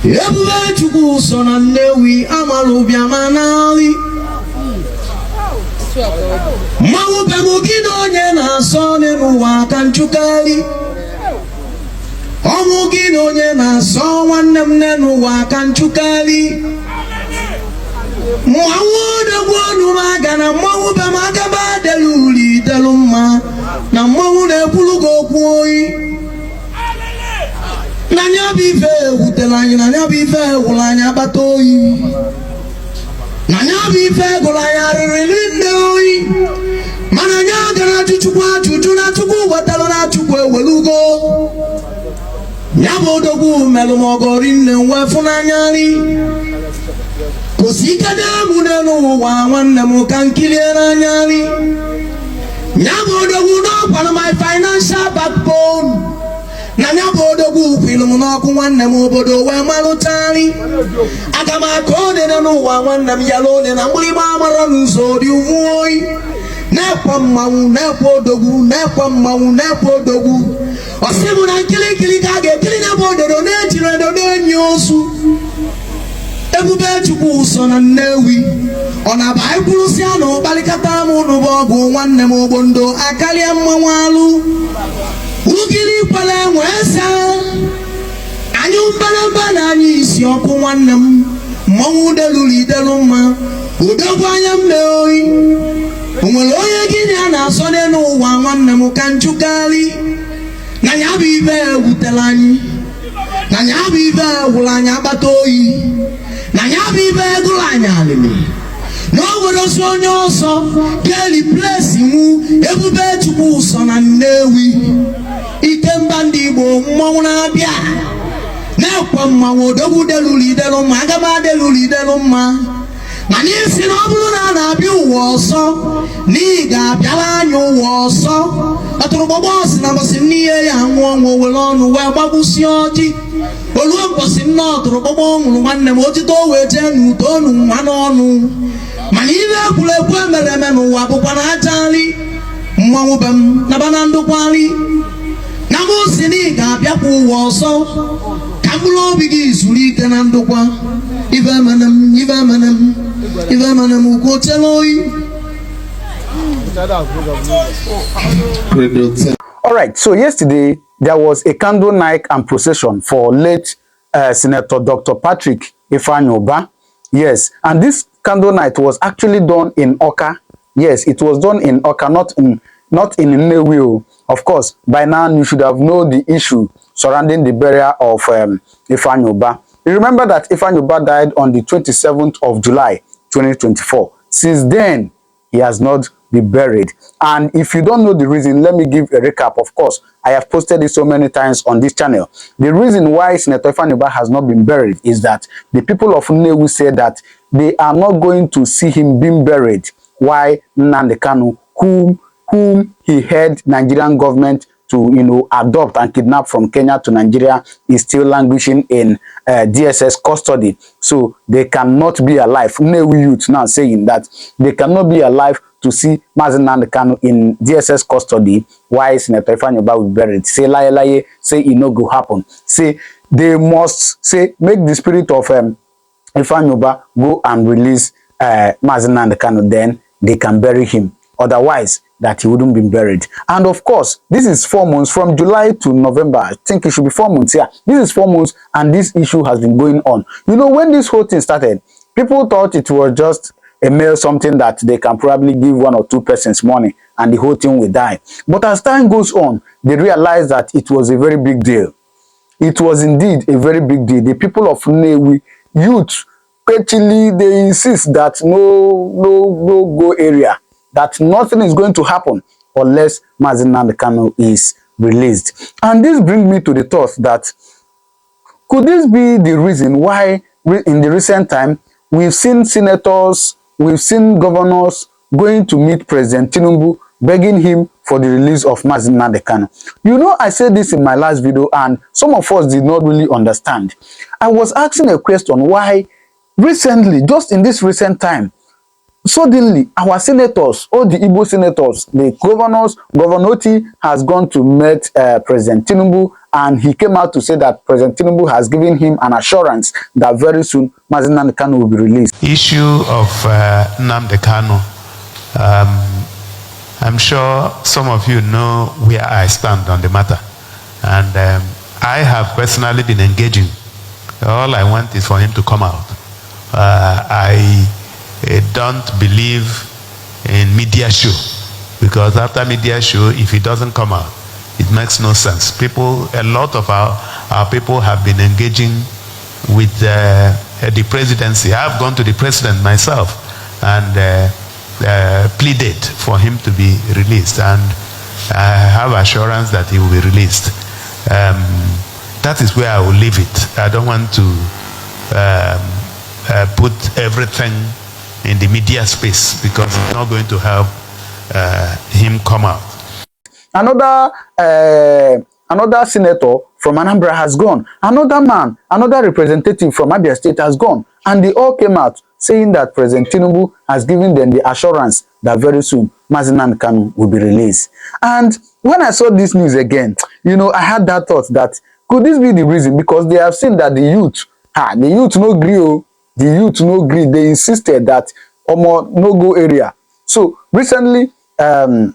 Ebube Chukwu so na Nnewi amalu biamanali. Mmanwụ bemugide onye na-asọ n'ụwa ka nchukali. Ọmugide onye na-asọ nwanne m n'ụwa ka nchukali. Mmanwụ odogwu ọnụ maga na mmanwụ bemagaba delu uli delu mma na mmanwụ na-ekwulu gị okwu oyi. Na nya bụ ife ewutela anyị na nya bụ ife ewụrụ anyị akpata oyi. Na nya bụ ife gụrụ anyị arịrị nne oyi. Mana nya gara Chukwu ajụjụ na Chukwu wetara na Chukwu ewelugo. Nya bụ odogwu melụ mọgọri nne nwefu n'anya nri. Kosi ike na-emụ n'ụwa nwanne m ka nkilie n'anya nri. Nya bụ odogwu n'ọkwara my financial backbone. Na nya bụ odogwu kwilụ m n'ọkụ nwanne m obodo wee malụtari. Aga m aka ode n'ụwa nwanne m yala ode na mgbịrịgba amara n'ụzọ dị uvu oyi. Na-ekwe mmanwụ na-ekwe odogwu na-ekwe mmanwụ na-ekwe odogwu. Ọsị m na nkirikiri ka a ga-ekiri na bụ ododo na-ejiri edo na-enyi osu. Ebube Chukwu so na Nnewi. Ọ na-aba ikwurusi a na ụkparịkata m n'ụbọ ọgwụ nwanne m ogbondo akarịa mmanwụ alụ. Ugiri kwale nwesa. Anyị mbalamba na anyị isi ọkụ nwanne m. Mmanwụ delulu idelu mma. Odogwu anya mme oyi. Onwere onye gịnị a na-asọ n'ụwa nwanne m ka nchukali. Na ya bụ ibe ewutela anyị. Na ya bụ ibe ewụrụ anyị akpata oyi. Na ya bụ ibe egụrụ anyị alịlị. Na o nwere osi onye ọsọ ga-eli plesi mụ Ebube Chukwu so na Nnewi. Ikemba ndị Igbo mmanwụ na-abịa. Na-ekwe mmanwụ odogwu delulu idelu mma agaba delulu idelu mma. Mana isi na ọ bụrụ na a na-abịa ụwa ọsọ n'ihi ga-abịara anyị ụwa ọsọ. Ọtụrụgbọgbọ ọsị na mbọsị n'ihe ya nwụọ ọnwụ were ọnụ wee gbagbusi ọjị. Oluo mbọsị nne ọtụrụgbọgbọ ọnwụrụ nwanne m otito wee jee n'udo ọnụ nwa n'ọnụ. Mana ihe ekwuru ekwu emere eme n'ụwa bụkwa na aja nri. Mmanwụ be m naba na ndụkwari. Na mụ si na ị ga-abịakwa ụwa ọsọ ka mkpụrụ obi gị zuru ike na ndụkwa. Ife emene m, ife emene m, ife emene m ukwu ochela oyi. Alright, so yesterday there was a candle night and procession for late Senator Dr. Patrick Ifeanyi. Yes, and this candle night was actually done in Oka. Yes, it was done in Oka, not in Nnewi. Of course, by now you should have known the issue surrounding the burial of Ifeanyi. You remember that Ifeanyi died on the 27th of July, 2024. Since then, he has not been buried. And if you don't know the reason, let me give a recap. Of course, I have posted it so many times on this channel. The reason why Senator Ifeanyi has not been buried is that the people of Nnewi said that they are not going to see him being buried. Why Nnamdi Kanu, whom he had Nigerian government to adopt and kidnap from Kenya to Nigeria, is still languishing in DSS custody. So they cannot be alive. Nnewi youth now saying that they cannot be alive to see Nnamdi Kanu in DSS custody. Why Senator Ifeanyi will be buried? Say lie, say it no go happen. Say they must say make the spirit of Ifeanyi go and release Nnamdi Kanu, then they can bury him. Otherwise, that he wouldn't be buried. And of course, this is 4 months from July to November. I think it should be 4 months here. This is 4 months and this issue has been going on. You know, when this whole thing started, people thought it was just a mail, something that they can probably give 1 or 2 persons money and the whole thing will die. But as time goes on, they realized that it was a very big deal. It was indeed a very big deal. The people of Nnewi youth, actually, they insist that no go area, that nothing is going to happen unless Nnamdi Kanu is released. And this brings me to the thought that could this be the reason why in the recent time we've seen senators, we've seen governors going to meet President Tinubu begging him for the release of Nnamdi Kanu? You know, I said this in my last video and some of us did not really understand. I was asking a question why recently, just in this recent time, suddenly our senators, all the Igbo senators, the governors, Governor Oti has gone to meet President Tinubu, and he came out to say that President Tinubu has given him an assurance that very soon Nnamdi Kanu will be released. Issue of Nnamdi Kanu. I'm sure some of you know where I stand on the matter, and I have personally been engaging. All I want is for him to come out. I don't believe in media show, because after media show, if he doesn't come out, it makes no sense. A lot of our people have been engaging with the presidency. I've gone to the president myself and pleaded for him to be released, and I have assurance that he will be released. That is where I will leave it. I don't want to put everything in the media space, because it's not going to help him come out. Another senator from Anambra has gone. Another man, another representative from Abia State has gone. And they all came out saying that President Tinubu has given them the assurance that very soon Nnamdi Kanu will be released. And when I saw this news again, you know, I had that thought that could this be the reason? Because they have seen that the youth no gree. The youth no gree. They insisted that no go area. So recently, the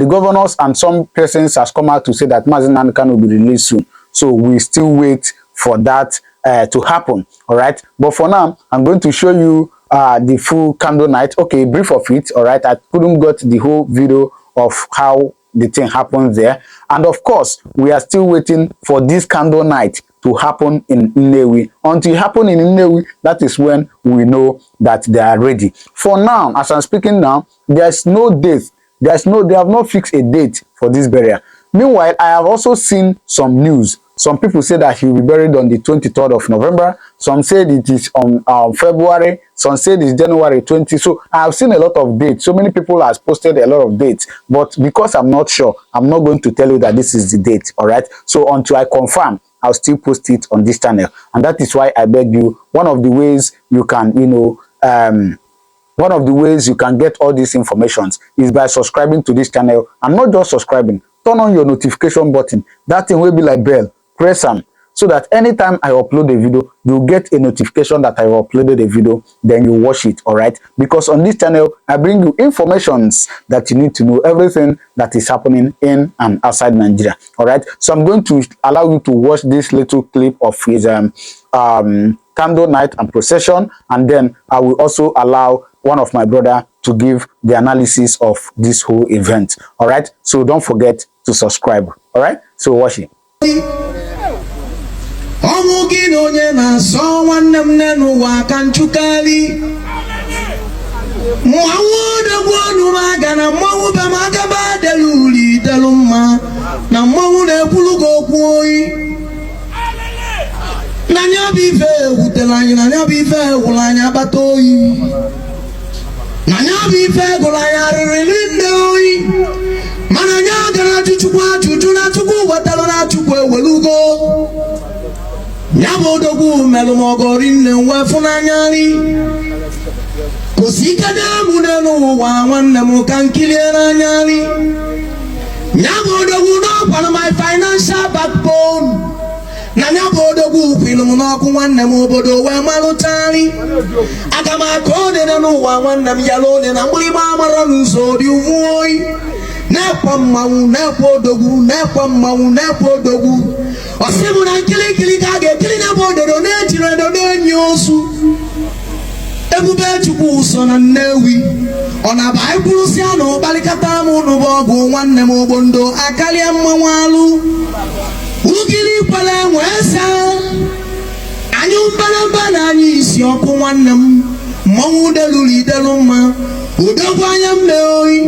governors and some persons has come out to say that Nnamdi Kanu will be released soon. So we still wait for that to happen. All right. But for now, I'm going to show you the full candle night. Okay, brief of it. All right. I couldn't get the whole video of how the thing happens there. And of course, we are still waiting for this candle night to happen in Nnewi. Until it happens in Nnewi, that is when we know that they are ready. For now, as I'm speaking now, there's no date. They have not fixed a date for this burial. Meanwhile, I have also seen some news. Some people say that he will be buried on the 23rd of November. Some said it is on February. Some said it's January 20. So I have seen a lot of dates. So many people have posted a lot of dates. But because I'm not sure, I'm not going to tell you that this is the date. All right. So until I confirm, I'll still post it on this channel. And that is why I beg you, one of the ways you can, one of the ways you can get all these informations is by subscribing to this channel, and not just subscribing. Turn on your notification button. That thing will be like bell. Press them so that anytime I upload a video, you get a notification that I uploaded a video, then you watch it. All right, because on this channel I bring you informations that you need to know, everything that is happening in and outside Nigeria. All right, so I'm going to allow you to watch this little clip of his candle night and procession, and then I will also allow one of my brother to give the analysis of this whole event. All right, so don't forget to subscribe. All right, so watch it. Nyabodogu melumogorin nwe funanyali Kosika damu nenu wa wanemu kankiliera nyali Nyabodogu no part of my financial backbone Na nyabodogu filumu no ku wanemu bodo we malutali Akama kode nenu wa wanemu yalone na mbuli mamara nso di uvuoi Nepa mawu, nepo dogu, nepa mawu, nepo dogu Osimu na kili kage, kili na bodo do neti redo do nyosu Ebube chukwu uso na Nnewi Ona baibulu siano balikata munu bogu Wanne mobondo akali mwalu Ugili pale mwesa Anyumbana bana nyisi oku wannem Mwawu deluli deluma Udogu anyamneoi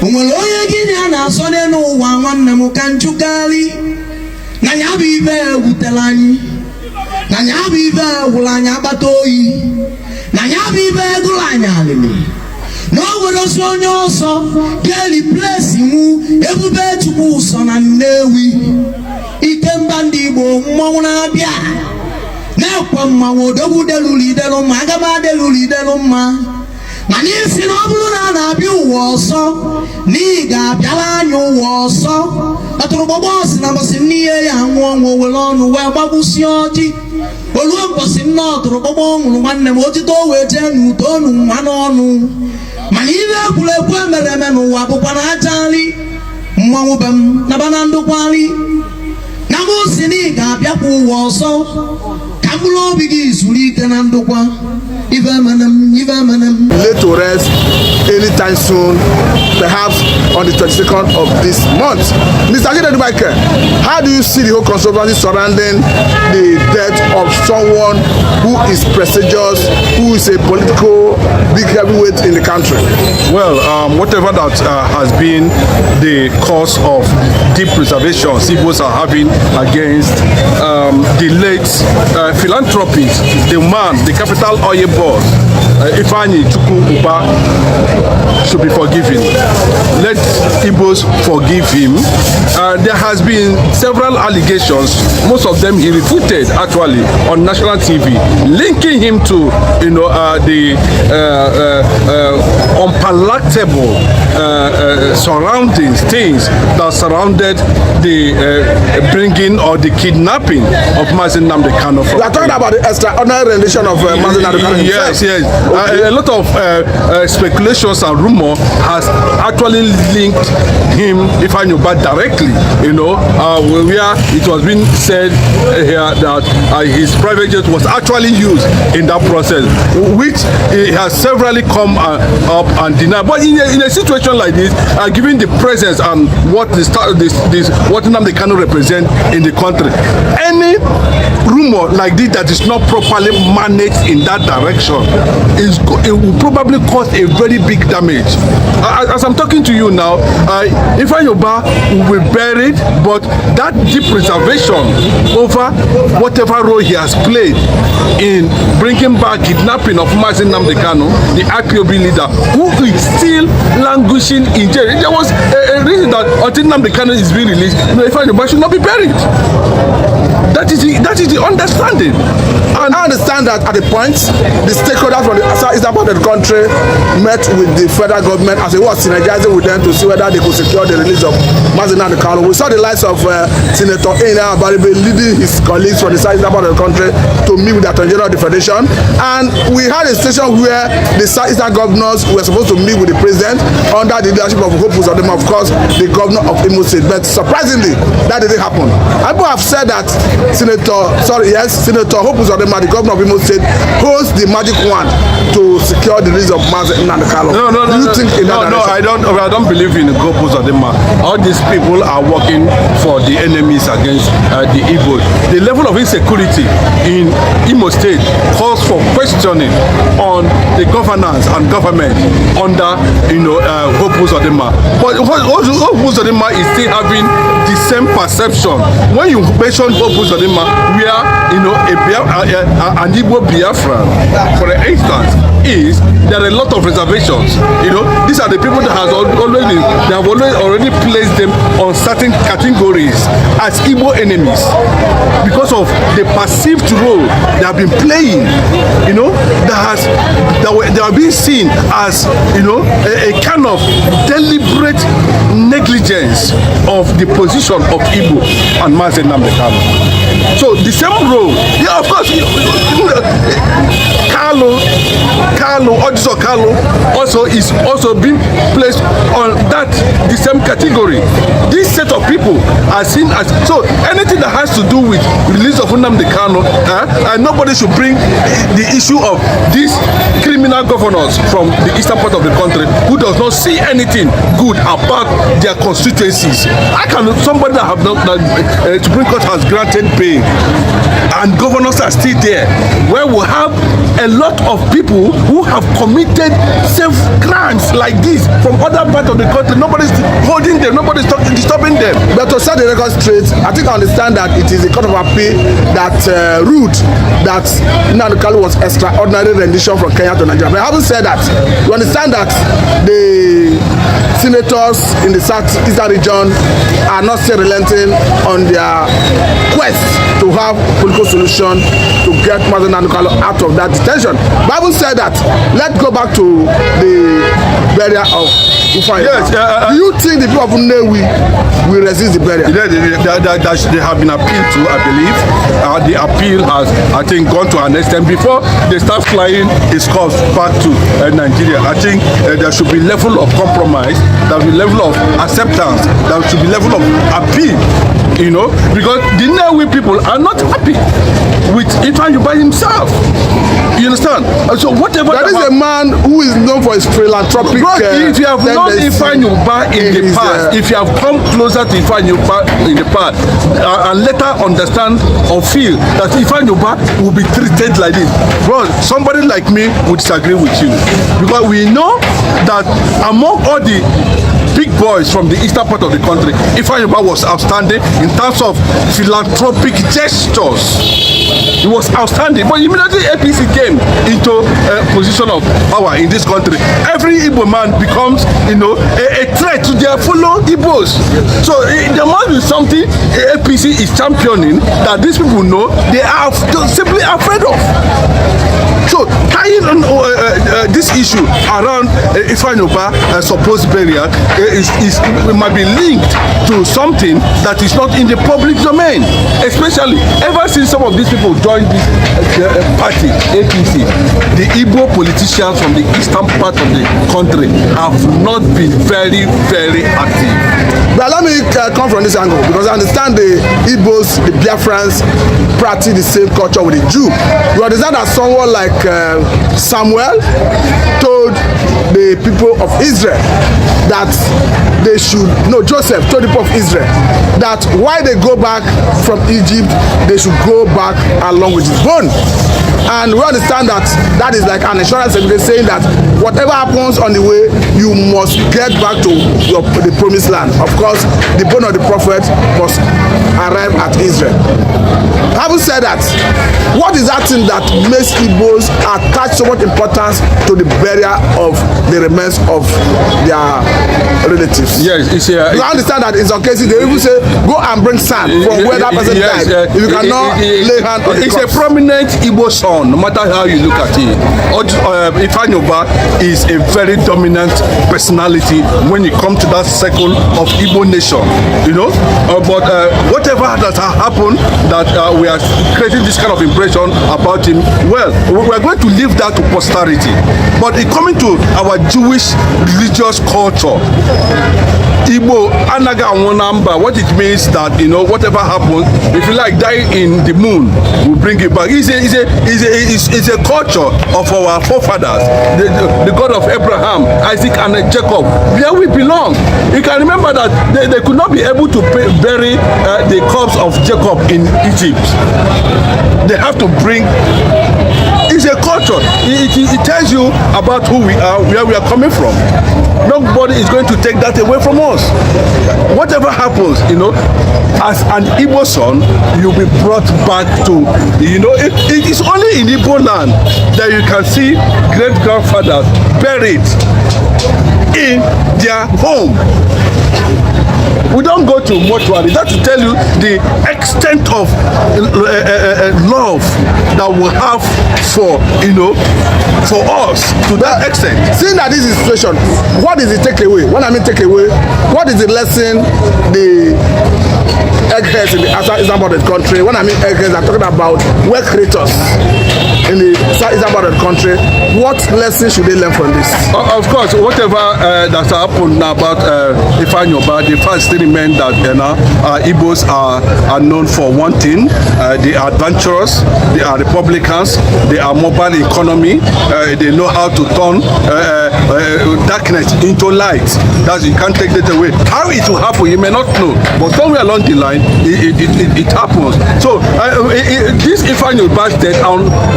Umoloye gini anasone no wanne mukanchukali Na nyabi ibe wutelanyi Na nyabi ibe wulanya batoyi Na nyabi ibe gulanya alimi No wero sonyo so Geli place mu Ebube chukwu so na Nnewi Ikemba ndibo mwuna bia Nekwa mma wodogu deluli deluma Agama deluli deluma Manisi no bluna na bi woso ni ga biala nyu woso aturu bobosi na bosini ya nwo welonu we babusi oji olu bosin no aturu bobo nwu nwanne m oji to we je nu to nu nwanonu manive kule kwe mereme nu wa bukwa na ajali mwanwu bam na bana ndukwali na bosini ga bia ku woso kamulo bigi zuri tena ndukwa Late to rest anytime soon, perhaps on the 22nd of this month. Mr. Akindele, how do you see the whole controversy surrounding the death of someone who is prestigious, who is a political big heavyweight in the country? Well, whatever that has been the cause of deep reservations Igbos are having against the late philanthropist, the man, the capital oil boss, Ifeanyi ubah, should be forgiven. Let Igbos forgive him. There has been several allegations, most of them he refuted actually on national TV, linking him to the unpalatable surroundings, things that surrounded the bringing or the kidnapping of Nnamdi Kanu. We are talking about the extraordinary rendition of Nnamdi Kanu. Yes, yes. A lot of speculations and rumor has actually linked him, Ifeanyi ubah, directly. Where it was being said here that his private jet was actually used in that process, which he has severally come up and denied. But in a situation like this, given the presence and what what Nnamdi Kanu represent in the country, any rumor like this that is not properly managed in that direction it will probably cause a very big damage. As I'm talking to you now, Ifeanyi ubah will be buried, but that deep reservation over whatever role he has played in bringing back kidnapping of Nnamdi Kanu, the IPOB leader, who is still languishing in jail. There was a reason that until Nnamdi Kanu is being released, Ifeanyi ubah should not be buried. That is the understanding. And I understand that at the point, the stakeholders from the southeastern part of the country met with the federal government as it was synergizing with them to see whether they could secure the release of Nnamdi Kanu. We saw the likes of Senator Nnamdi leading his colleagues from the southeastern part of the country to meet with the Attorney General of the Federation. And we had a situation where the southeastern governors were supposed to meet with the president under the leadership of Hope Uzodinma, of course, the governor of Imo State. But surprisingly, that didn't happen. People have said that Senator Hope Uzodinma, the governor of Imo State, holds the magic wand to secure the release of Nnamdi Kanu. I don't believe in Hope Uzodinma. All these people are working for the enemies against the Igbos. The level of insecurity in Imo State calls for questioning on the governance and government under Hope Uzodinma. But Hope Uzodinma is still having the same perception. When you mention Hope Uzodinma, where an Igbo Biafran, for instance, there are a lot of reservations. These are the people that have already placed them on certain categories as Igbo enemies because of the perceived role they have been playing. They are being seen as a kind of deliberate negligence of the position of Igbo and Nnamdi Kanu. So the same role, yeah, of course, Kanu also is also being placed on the same category. This set of people are seen as, so anything that has to do with release of Nnamdi Kanu, and nobody should bring the issue of these criminal governors from the eastern part of the country who does not see anything good about their constituencies. Somebody that have not Supreme Court has granted bail and governors are still there, where we have a lot of people who have committed self crimes like this from other parts of the country. Nobody's holding them, nobody's disturbing them. But to set the record straight, I think I understand that it is a court of appeal that ruled that Nnamdi Kanu was extraordinary rendition from Kenya to Nigeria. But having said that, you understand that the senators in the southeastern region are not still relenting on their quest to to have political solution to get Mazi Nnamdi Kanu out of that detention. Bible said that. Let's go back to the burial of Ifeanyi. Yes. Do you think the people of Nnewi will resist the burial? They have been appealed to, I believe. The appeal has, I think, gone to an extent. Before they start flying his corpse back to Nigeria, I think there should be level of compromise, there should be level of acceptance, there should be level of appeal, you know, because the Nnewi people are not happy with Ifeanyi by himself. You understand? So whatever. That is a man who is known for his philanthropic. If you have known Ifeanyi in the past, if you have come closer to Ifeanyi in the past, and later understand or feel that Ifeanyi will be treated like this, bro, somebody like me would disagree with you, because we know that among all the big boys from the eastern part of the country, Ifeanyi was outstanding in terms of philanthropic gestures. He was outstanding, but immediately APC came into a position of power in this country, every Igbo man becomes, you know, a threat to their fellow Igbos. So there must be something APC is championing that these people know they are simply afraid of. So tying on this issue around Ifeanyi supposed burial might be linked to something that is not in the public domain, especially ever since some of these people joined this party, APC. The Igbo politicians from the eastern part of the country have not been very, very active. But let me come from this angle, because I understand the Igbos, the Biafrans practice the same culture with the Jew. You understand that someone like Samuel told the people of Israel that they should, no, Joseph told the people of Israel that while they go back from Egypt, they should go back along with his bone. And we understand that that is like an insurance certificate saying that whatever happens on the way, you must get back to the promised land. Of course, the bone of the prophet must arrive at Israel. Having said that, what is that thing that makes Igbos attach so much importance to the burial of the remains of their relatives? Yes, it's you understand that in some cases they even say, go and bring sand from where that person died. If you cannot lay hand on the it's cross. a prominent Igbo son, no matter how you look at it. Ifeanyi is a very dominant personality when it comes to that circle of Igbo nation, you know. But whatever that has happened, that we are creating this kind of impression about him, well, we are going to leave that to posterity. But coming to our Jewish religious culture, Igbo anaga number, what it means that, you know, whatever happens, if you like die in the moon, we'll bring it back. It's a culture of our forefathers, the God of Abraham, Isaac, and Jacob, where we belong. You can remember that they could not be able to bury the corpse of Jacob in Egypt. They have to bring. It's a culture. It tells you about who we are, where we are coming from. Nobody is going to take that away from us. Whatever happens, you know, as an Igbo son, you'll be brought back to, you know, it is only in Igbo land that you can see great-grandfathers buried in their home. We don't go to mortuary. That to tell you the extent of love that we have for, you know, for us to that extent. Seeing that this is the situation, what is the takeaway? When I mean takeaway, what is the lesson the eggheads in the southeastern part of the country, when I mean eggheads, I'm talking about work creators in the southeastern part of the country, what lesson should they learn from this? Of course, whatever that's happened about Ifeanyi, the first remain that Igbos are known for one thing. They are adventurous, they are Republicans, they are mobile economy, they know how to turn darkness into light. That you can't take that away. How it will happen, you may not know, but somewhere along the line, it happens. So this Ifeanyi dead,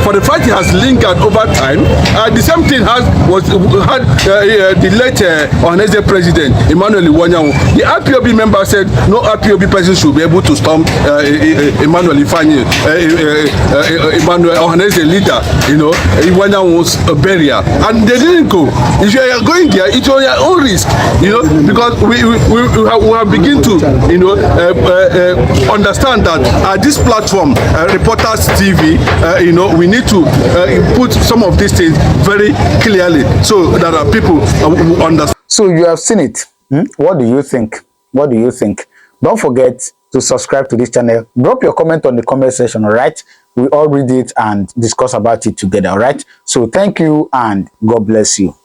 for the the fact it has lingered over time. The same thing had the late Ohaneze president, Emmanuel Iwanyanwu. The IPOB member said no IPOB person should be able to storm Emmanuel Ifeanyi, Emmanuel Ohaneze leader, Iwanyanwu's burial. And they didn't go. If you are going there, it's on your own risk, because we have begun to, understand that at this platform, Reporters TV, we need to put some of these things very clearly so that people will understand. So you have seen it. What do you think? What do you think? Don't forget to subscribe to this channel. Drop your comment on the comment section, all right? We all read it and discuss about it together, all right? So thank you and God bless you.